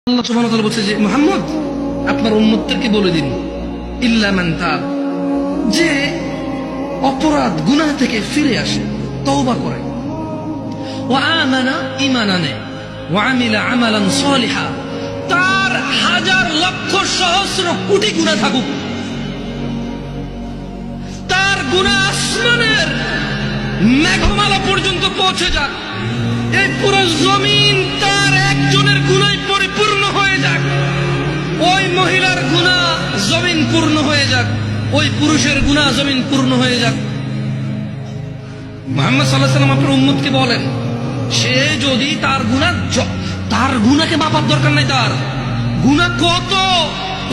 আল্লাহ সুবহানাহু ওয়া তাআলা বলছে যে মুহাম্মদ আপনার উম্মতদেরকে বলে দিন ইল্লা মান তাব, যে অপরাধ গুনাহ থেকে ফিরে আসে, তওবা করে, ওয়া আমানা ঈমান আনে, ওয়া আমিলা আমালান সালিহা, তার হাজার লক্ষ সহস্র কোটি গুনাহ থাকুক, তার গুনাহ আসমানের মেঘমালা পর্যন্ত পৌঁছে যাক, এই পুরো জমিন তার একজনের গুনায় পরিপূর্ণ হয়ে যাক, ওই মহিলার গুনাহ জমিন পূর্ণ হয়ে যাক, ওই পুরুষের গুনাহ জমিন পূর্ণ হয়ে যাক। মুহাম্মদ সাল্লাল্লাহু আলাইহি ওয়াসাল্লাম আপনার উম্মতকে বলেন, সে যদি তার গুনাহকে মাপার দরকার নাই, তার গুনাহ কত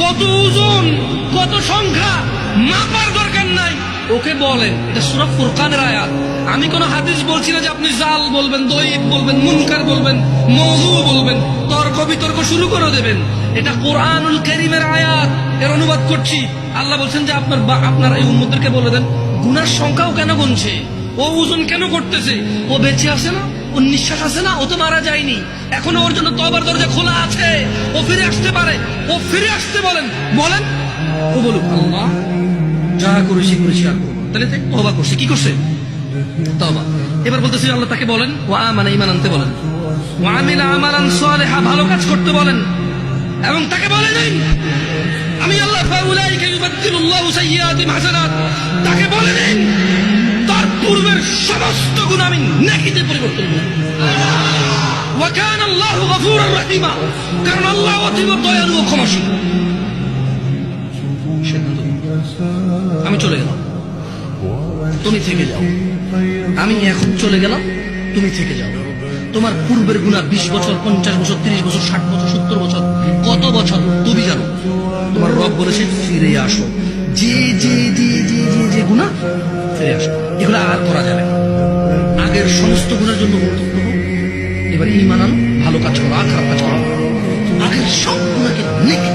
কত ওজন কত সংখ্যা মাপার দরকার নাই, ওকে বলেন। এটা সূরা ফুরকানের আয়াত। আমি কোন হাদিস বলছি না যে আপনি জাল বলবেন, দঈফ বলবেন, মুনকার বলবেন, মওযু বলবেন, তর্ক বিতর্ক শুরু করে দেবেন। এটা কোরআনুল কারীমের আয়াত, এর অনুবাদ করছি। আল্লাহ বলছেন যে আপনার এই উম্মতদেরকে বলে দেন, গুনার সংখ্যাও কেন গুনছে, ও ওজন কেন করতেছে, ও বেঁচে আছে না, ও নিঃশ্বাস আছে না, ও তো মারা যায়নি, এখনো ওর জন্য তওবার দরজা খোলা আছে, ও ফিরে আসতে পারে, ও ফিরে আসতে বলেন। ও বলুক আল্লাহ যা করেছি আর করবো, তাহলে তওবা করছে, কি করছে, তওবা। এবার বলতেছি আল্লাহ তাকে বলেন ওয়া আমানা ঈমান আনতে বলেন, ওয়া আমিলা আমালান সালিহা, ভালো কাজ করতে বলেন, এবং তাকে বলে নেই আমি আল্লাহ ফাউলাইকা ইউবাদদিলুল্লাহু সাইয়্যাতিহিম হাসানাত, তাকে বলে নেই তার পূর্বের সমস্ত গুনাহ আমি নেকিতে পরিবর্তন করব। ওয়া কানা আল্লাহু গফুরার রহিমা, কারণ আল্লাহ অতীব দয়ালু ও ক্ষমাশীল। আমি চলে গেলাম, তুমি থেকে যাও, আমি এখন চলে গেলাম, তুমি থেকে যাও। তোমার পূর্বের গুনাহ 20 বছর, 50 বছর, 30 বছর, 60 বছর, 70 বছর, কত বছর তুমি জানো। তোমার রব বলেছে ফিরে আসো, যে যে যে যে যে যে গুনাহ ফিরে আসো, এগুলো আর করা যাবে না। আগের সমস্ত গুনার জন্য এবার ঈমান আনো, ভালো কাজ করো, আর খারাপ কাজ করো, আগের সব গুনাহকে নেকি